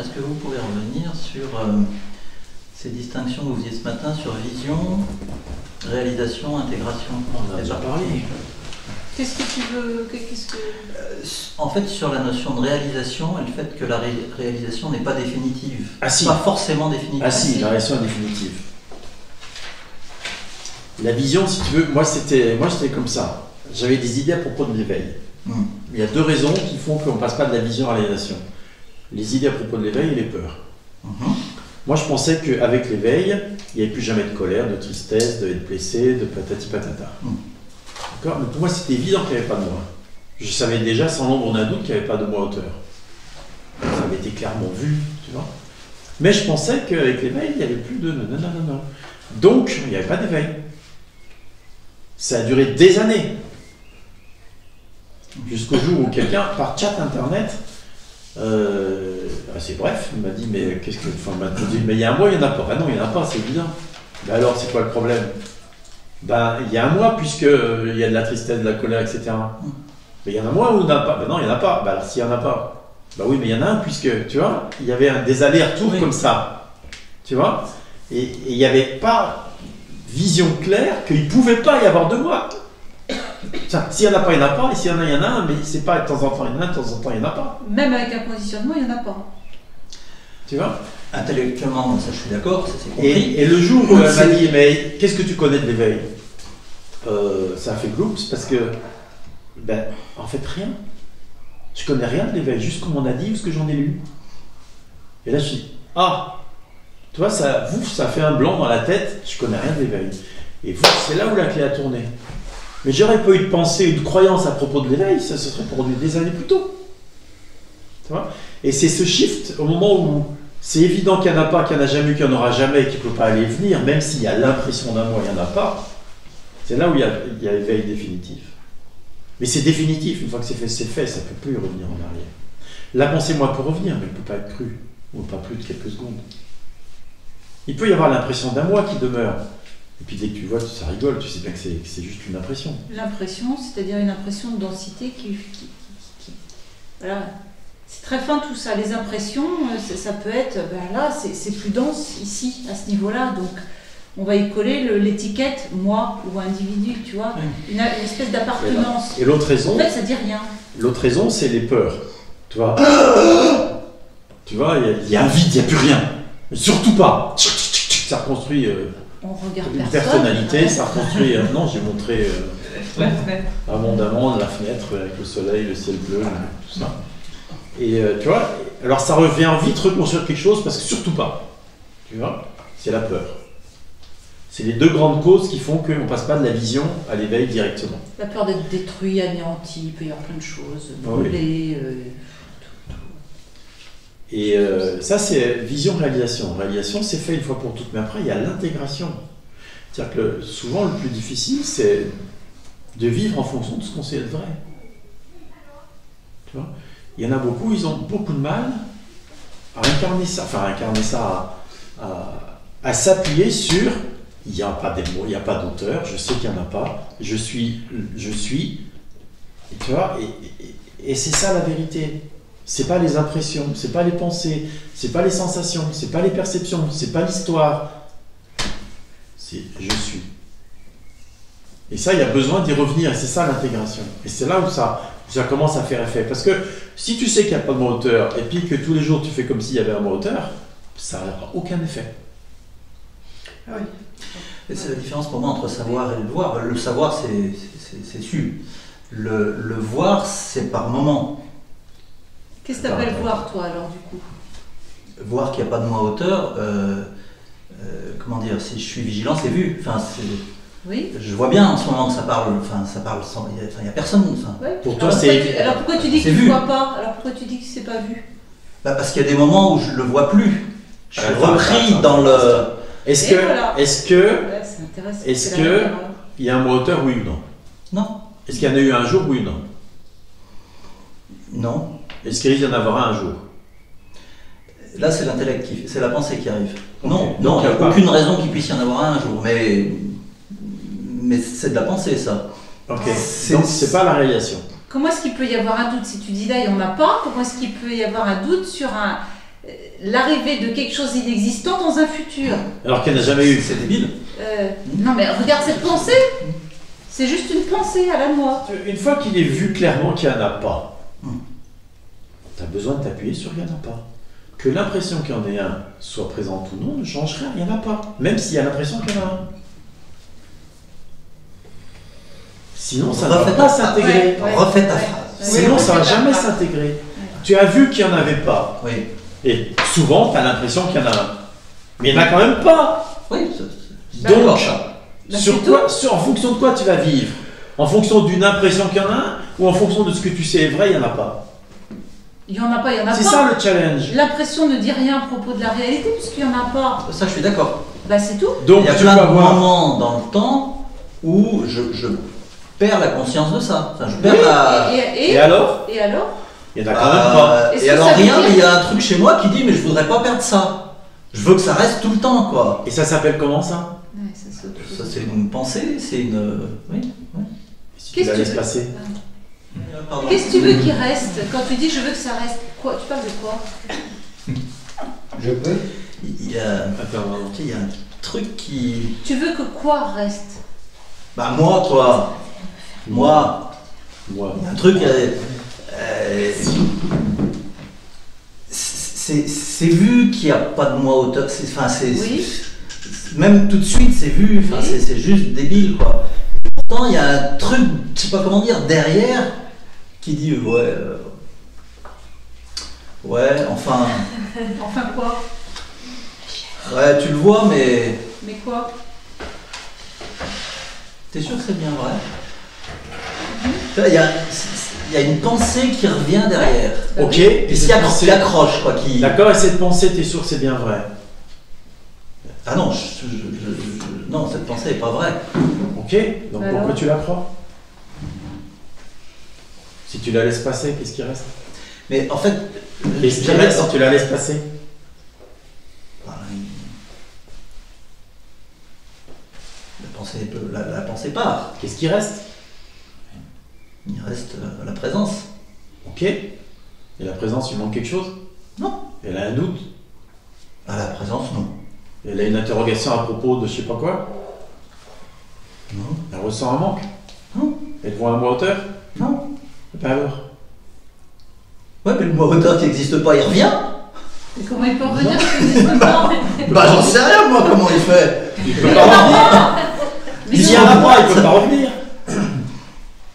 est-ce que vous pouvez revenir sur ces distinctions que vous faisiez ce matin sur vision, réalisation, intégration? On en a déjà parlé. Qu'est-ce que tu veux En fait, sur la notion de réalisation et le fait que la réalisation n'est pas définitive. Ah si. Pas forcément définitive. Ah si, la réalisation est définitive. La vision, si tu veux, moi c'était comme ça. J'avais des idées à propos de l'éveil. Il y a deux raisons qui font qu'on ne passe pas de la vision à la réalisation. Les idées à propos de l'éveil et les peurs. Moi je pensais qu'avec l'éveil, il n'y avait plus jamais de colère, de tristesse, de être blessé, de patati patata. D'accord? Mais pour moi c'était évident qu'il n'y avait pas de moi. Je savais déjà sans l'ombre d'un doute qu'il n'y avait pas de moi auteur. Ça avait été clairement vu, tu vois. Mais je pensais qu'avec l'éveil, il n'y avait plus de non. Donc, il n'y avait pas d'éveil. Ça a duré des années. Jusqu'au jour où quelqu'un, par chat internet, assez bref, il m'a dit, mais qu'est-ce que... Enfin, il m'a dit, mais il y a un mois, il n'y en a pas. Ah non, il n'y en a pas, c'est évident. Ben alors, c'est quoi le problème? Ben, il y a un mois, puisqu'il y a de la tristesse, de la colère, etc. Mais il y en a un mois ou il n'y en a pas? Ben non, il n'y en a pas. Ben alors, s'il n'y en a pas, ben oui, mais il y en a un, puisque, tu vois, il y avait des allers-retours comme ça. Tu vois? Et il n'y avait pas vision claire qu'il ne pouvait pas y avoir de moi. S'il n'y en a pas, il n'y en a pas. Et s'il y en a, il y en a un. Mais c'est pas de temps en temps, il y en a, de temps en temps, il n'y en a pas. Même avec un conditionnement, il n'y en a pas. Tu vois? Intellectuellement, ça je suis d'accord, ça c'est compris. Et le jour où elle m'a dit, mais qu'est-ce que tu connais de l'éveil? Ça a fait gloups parce que, ben, en fait, rien. Je connais rien de l'éveil, juste comme on a dit ou ce que j'en ai lu. Et là, je suis ah, tu vois, ça fait un blanc dans la tête, je connais rien de l'éveil. Et c'est là où la clé a tourné. Mais j'aurais pas eu de pensée ou de croyance à propos de l'éveil, ça se serait produit des années plus tôt. Tu vois? Et c'est ce shift, au moment où c'est évident qu'il n'y en a pas, qu'il n'y en a jamais eu, qu'il n'y en aura jamais, qu'il ne peut pas aller venir, même s'il y a l'impression d'un moi, il n'y en a pas, c'est là où il y a l'éveil définitif. Mais c'est définitif, une fois que c'est fait, ça ne peut plus revenir en arrière. La pensée, moi, peut revenir, mais elle ne peut pas être crue, ou pas plus de quelques secondes. Il peut y avoir l'impression d'un moi qui demeure. Et puis dès que tu vois, ça rigole, tu sais bien que c'est juste une impression. L'impression, c'est-à-dire une impression de densité qui voilà. C'est très fin tout ça. Les impressions, ça peut être, ben là, c'est plus dense ici, à ce niveau-là. Donc, on va y coller l'étiquette moi ou individu, tu vois, une espèce d'appartenance. Et l'autre raison, en fait, ça dit rien. L'autre raison, c'est les peurs. Tu vois, il y a un vide, il n'y a plus rien. Mais surtout pas. Ça reconstruit on regarde une personne. personnalité, ça reconstruit. Non, j'ai montré abondamment la fenêtre avec le soleil, le ciel bleu, tout ça. Et tu vois, alors ça revient vite reconstruire quelque chose parce que surtout pas. Tu vois, c'est la peur. C'est les deux grandes causes qui font qu'on ne passe pas de la vision à l'éveil directement. La peur d'être détruit, anéanti, il peut y avoir plein de choses, brûlé. Et ça, c'est vision-réalisation. Réalisation, c'est fait une fois pour toutes. Mais après, il y a l'intégration. C'est-à-dire que souvent, le plus difficile, c'est de vivre en fonction de ce qu'on sait être vrai. Tu vois, il y en a beaucoup, ils ont beaucoup de mal à incarner ça, à s'appuyer sur il n'y a pas des mots, il n'y a pas d'auteur, je sais qu'il n'y en a pas, je suis, et tu vois, et c'est ça la vérité. C'est pas les impressions, c'est pas les pensées, c'est pas les sensations, c'est pas les perceptions, c'est pas l'histoire. C'est je suis. Et ça, il y a besoin d'y revenir, et c'est ça l'intégration. Et c'est là où ça commence à faire effet. Parce que si tu sais qu'il n'y a pas de mot auteur, et puis que tous les jours tu fais comme s'il y avait un mot auteur, ça n'aura aucun effet. Ah oui. Et c'est la différence pour moi entre savoir et le voir. Le savoir, c'est su. Le voir, c'est par moment. Qu'est-ce que tu appelles voir, toi, alors, du coup? Voir qu'il n'y a pas de moi auteur, comment dire, si je suis vigilant, c'est vu. Enfin, oui. Je vois bien en ce moment que ça parle sans. Il n'y a personne. Enfin. Ouais. Pour toi, c'est. Alors pourquoi tu dis que tu ne vois pas? Alors pourquoi tu dis que c'est pas vu? Bah parce qu'il y a des moments où je ne le vois plus. Je suis repris dans le. Est-ce que il y a un mot auteur, oui ou non? Non. Est-ce qu'il y en a eu un jour, oui ou non? Non. Est-ce qu'il risque d'en avoir un jour? Là, c'est l'intellect c'est la pensée qui arrive. Okay. Non, il n'y a aucune raison qu'il puisse y en avoir un jour, mais c'est de la pensée, ça. Ok. Donc c'est pas la réalisation. Comment est-ce qu'il peut y avoir un doute? Si tu dis là, il n'y en a pas, comment est-ce qu'il peut y avoir un doute sur l'arrivée de quelque chose d'inexistant dans un futur. Alors qu'elle n'a jamais eu. C'est débile. Non mais regarde cette pensée. C'est juste une pensée à la noix. Une fois qu'il est vu clairement qu'il n'y en a pas, tu as besoin de t'appuyer sur il n'y en a pas. Que l'impression qu'il y en ait un soit présente ou non ne change rien, il n'y en a pas. Même s'il y a l'impression qu'il y en a un. Sinon, ça ne va pas s'intégrer. Refais ta phrase. Sinon, ça ne va jamais s'intégrer. Tu as vu qu'il n'y en avait pas. Oui. Et souvent, tu as l'impression qu'il y en a un. Mais il n'y en a quand même pas. Oui, Donc, en fonction de quoi tu vas vivre? En fonction d'une impression qu'il y en a un ou en fonction de ce que tu sais est vrai, il n'y en a pas? Il n'y en a pas, il y en a pas. C'est ça le challenge. L'impression ne dit rien à propos de la réalité puisqu'il n'y en a pas. Ça, je suis d'accord. Bah c'est tout. Donc, il y a tu plein de vas voir. moments dans le temps où je perds la conscience de ça. Enfin, je perds la... Et alors? Et alors? Il n'y en a quand même pas. Est-ce Et que alors ça veut rien, dire- mais il y a un truc chez moi qui dit mais je voudrais pas perdre ça. Je veux que ça reste tout le temps, quoi. Et ça s'appelle comment ça? Ouais, ça, c'est autre chose. Ça, c'est une pensée, c'est une... Oui, oui. Si tu Qu'est-ce la que laisses tu- passer. Pardon. Qu'est-ce que tu veux qu'il reste quand tu dis je veux que ça reste? Quoi? Tu parles de quoi? Je peux. Il y a... Attends, Il y a un truc qui... Tu veux que quoi reste? Bah moi, toi. Moi. moi. Il y a un truc... c'est vu qu'il n'y a pas de moi auteur. Enfin, Oui. même tout de suite, c'est vu. Enfin, Oui. c'est juste débile, quoi. Pourtant, il y a un truc, je sais pas comment dire, derrière, qui dit ouais, ouais, enfin, Enfin quoi? ouais, tu le vois, mais Mais quoi? t'es sûr que c'est bien vrai? Tu vois, il y a une pensée qui revient derrière. Bah Ok. oui. Et qui accroche, quoi. Qui... D'accord, et cette pensée, t'es sûr que c'est bien vrai? Ah non, non, cette pensée n'est pas vraie. Ok, donc Alors pourquoi tu la crois? Si tu la laisses passer, qu'est-ce qui reste? Mais en fait, Qu'est-ce qui j'avais- reste si tu la laisses passer? La pensée part. Qu'est-ce qui reste? Il reste la présence. Ok. Et la présence, il manque quelque chose? Non. Elle a un doute? À la présence, non. Elle a une interrogation à propos de je sais pas quoi? Non. Elle ressent un manque? Non. Elle voit un moi auteur? Non. Ben alors? Ouais, mais le moi auteur qui n'existe pas, il revient. Et comment il peut revenir si ça n'existe pas? Bah j'en sais rien, moi, comment il fait. Il peut pas revenir! Mais S'il y en a pas, il peut pas revenir!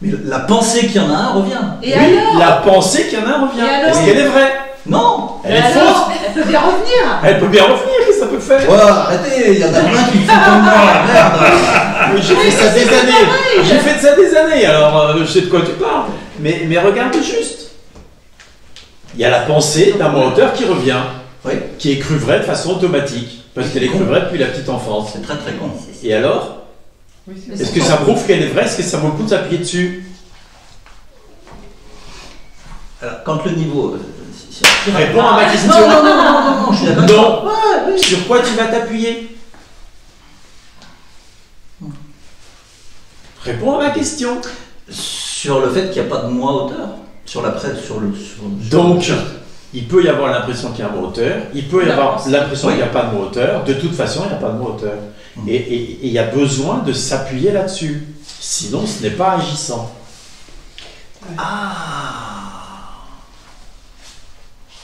Mais la pensée qu'il y en a un revient. Et Oui, alors? la pensée qu'il y en a un revient. Et alors? Est-ce qu'elle est vraie? Non. Elle est Et fausse? alors? Elle peut bien revenir. Elle peut bien revenir, qu'est-ce que ça peut faire? Ouais, arrêtez, il y en a plein qui font comme moi, merde. Mais j'ai fait ça des années. J'ai fait ça des années, alors je sais de quoi tu parles. Mais regarde juste. Il y a la pensée d'un moi auteur qui revient, Oui, qui est crue vraie de façon automatique, parce qu'elle est crue vraie depuis la petite enfance. c'est très très con. Et alors, est-ce que ça prouve qu'elle est vraie? Est-ce que ça vaut le coup de s'appuyer dessus? Alors, quand le niveau... Réponds à ma question. Non, non, non, non, non, non, je suis d'accord. Non. Ouais, oui. Sur quoi tu vas t'appuyer? Réponds à ma question. Sur le fait qu'il n'y a pas de moi auteur. Sur la presse, sur le... Donc, il peut y avoir l'impression qu'il y a un mot auteur, il peut y avoir l'impression qu'il n'y a pas de mot auteur, de toute façon, il n'y a pas de mot auteur. Et il y a besoin de s'appuyer là-dessus. Sinon, ce n'est pas agissant.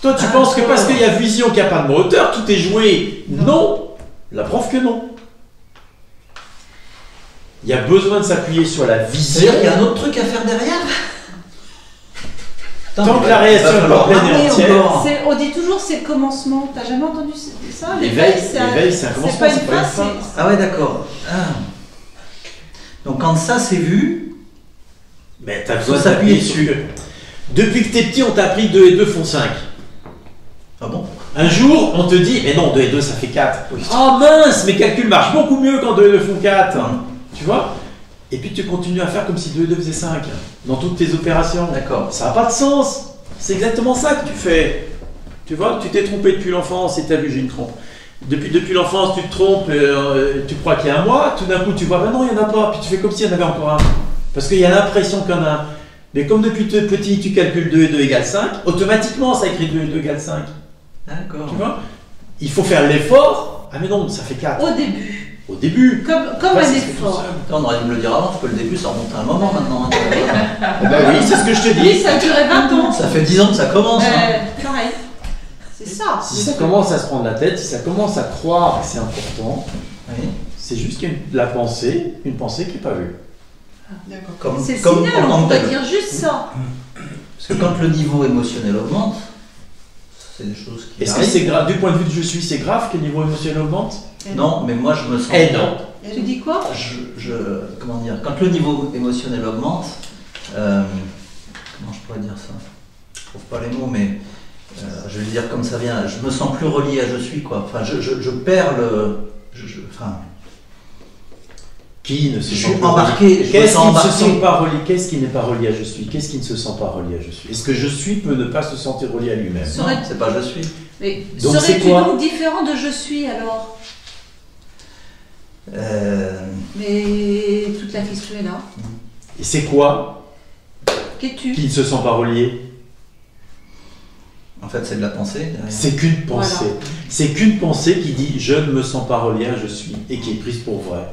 Toi, tu penses que parce qu'il y a vision qu'il n'y a pas de mot auteur, tout est joué. Non. La preuve que non. Il y a besoin de s'appuyer sur la vision. C'est-à-dire qu'il y a un autre truc à faire derrière. Tant que la réaction est pas pleine et entière. On dit toujours c'est le commencement. T'as jamais entendu ça? L'éveil, c'est un commencement, c'est pas une c'est pas une fin. fin. Ah ouais, d'accord. Ah. Donc quand ça c'est vu, Mais t'as Faut besoin s'appuyer d'appuyer dessus. Depuis que t'es petit, on t'a appris 2 et 2 font 5. ah bon? Un jour, on te dit, mais non, 2 et 2 ça fait 4. Oh mince, mes calculs marchent beaucoup mieux quand 2 et 2 font 4. Tu vois? Et puis tu continues à faire comme si 2 et 2 faisaient 5 dans toutes tes opérations. D'accord. Ça n'a pas de sens. C'est exactement ça que tu fais. Tu vois, tu t'es trompé depuis l'enfance et t'as vu, j'ai une trompe. Depuis l'enfance, tu te trompes, tu crois qu'il y a un mois, tout d'un coup tu vois, ben non, il n'y en a pas, puis tu fais comme s'il y en avait encore un. Parce qu'il y a l'impression qu'il y en a un. Mais comme depuis tout petit, tu calcules 2 et 2 égale 5, automatiquement ça écrit 2 et 2 égale 5. D'accord. Tu vois? Il faut faire l'effort. Ah mais non, ça fait 4. Au début, Au début. comme Après, un ça se fait tout effort. seul. On aurait dû me le dire avant, parce que le début, ça remonte à un moment maintenant. Eh ben oui, c'est ce que je te Oui, dis. ça a duré 20 ans. Ça fait 10 ans que ça commence. Hein. Pareil. C'est ça. Si ça commence à se prendre la tête, si ça commence à croire que c'est important, Oui. c'est juste qu'il y a la pensée, une pensée qui n'est pas vue. D'accord. Comme, C'est le comme signal, en tant on que pourrait tel. dire juste ça. Parce que quand le niveau émotionnel augmente, c'est des choses qui Est-ce que arrivent. c'est grave, du point de vue de je suis, c'est grave que le niveau émotionnel augmente? Non, mais moi je me sens. Eh non. Tu dis quoi? Comment dire? Quand le niveau émotionnel augmente, comment je pourrais dire ça? Je trouve pas les mots, mais je vais le dire comme ça vient. Je me sens plus relié à je suis, quoi. Enfin, je perds le. Enfin, Qui ne se je sent suis pas embarqué. relié? Je me Qu'est-ce sens qui ne se embarqué. sent pas relié? Qu'est-ce qui n'est pas relié à je suis? Qu'est-ce qui ne se sent pas relié à je suis? Est-ce que je suis peut ne pas se sentir relié à lui-même? Ça- Non, c'est pas je suis. Mais Donc, c'est serais-tu quoi? donc différent de je suis alors? Mais toute la question est là. Et c'est quoi Qu'es-tu? qui ne se sent pas relié? En fait, c'est de la pensée. derrière. C'est qu'une pensée. Voilà. C'est qu'une pensée qui dit je ne me sens pas relié à je suis et qui est prise pour vrai.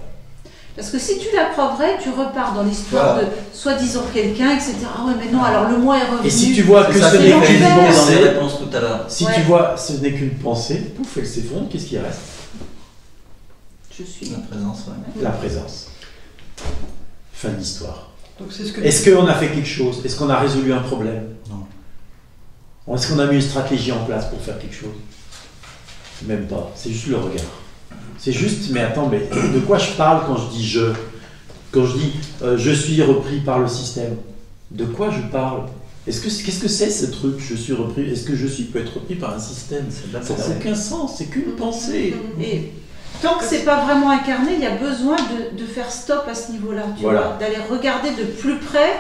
Parce que si tu la crois vraie, tu repars dans l'histoire Voilà. de soi-disant quelqu'un, etc. Ah ouais, mais non, alors le moi est revenu. Et si tu vois que C'est ça ce que n'est j'ai qu'une expliqué dans les pensée, réponses tout à l'heure. si Ouais. tu vois ce n'est qu'une pensée, pouf, elle s'effondre, qu'est-ce qui reste? Je suis. La présence, ouais. La présence. Fin de l'histoire. Donc c'est ce que Est-ce qu'on a fait quelque chose? Est-ce qu'on a résolu un problème? Non. Est-ce qu'on a mis une stratégie en place pour faire quelque chose? Même pas. C'est juste le regard. C'est juste, mais attends, mais de quoi je parle quand je dis je? Quand je dis je suis repris par le système, de quoi je parle? Qu'est-ce que c'est ce truc? Je suis repris. Est-ce que je suis peut être repris par un système? C'est de la Ça n'a pensée. aucun sens. C'est qu'une pensée. Et tant que c'est pas vraiment incarné, il y a besoin de faire stop à ce niveau-là. Tu Voilà. vois, d'aller regarder de plus près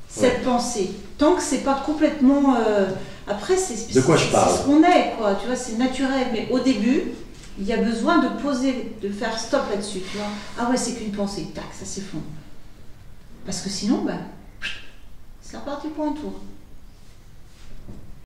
cette pensée. Tant que c'est pas complètement. Après, c'est De quoi je parle? C'est ce qu'on est, quoi. Tu vois, c'est naturel. Mais au début, il y a besoin de poser, de faire stop là-dessus. Tu vois. Ah ouais, c'est qu'une pensée. Tac, ça s'effondre. Parce que sinon, ben, c'est reparti pour un tour.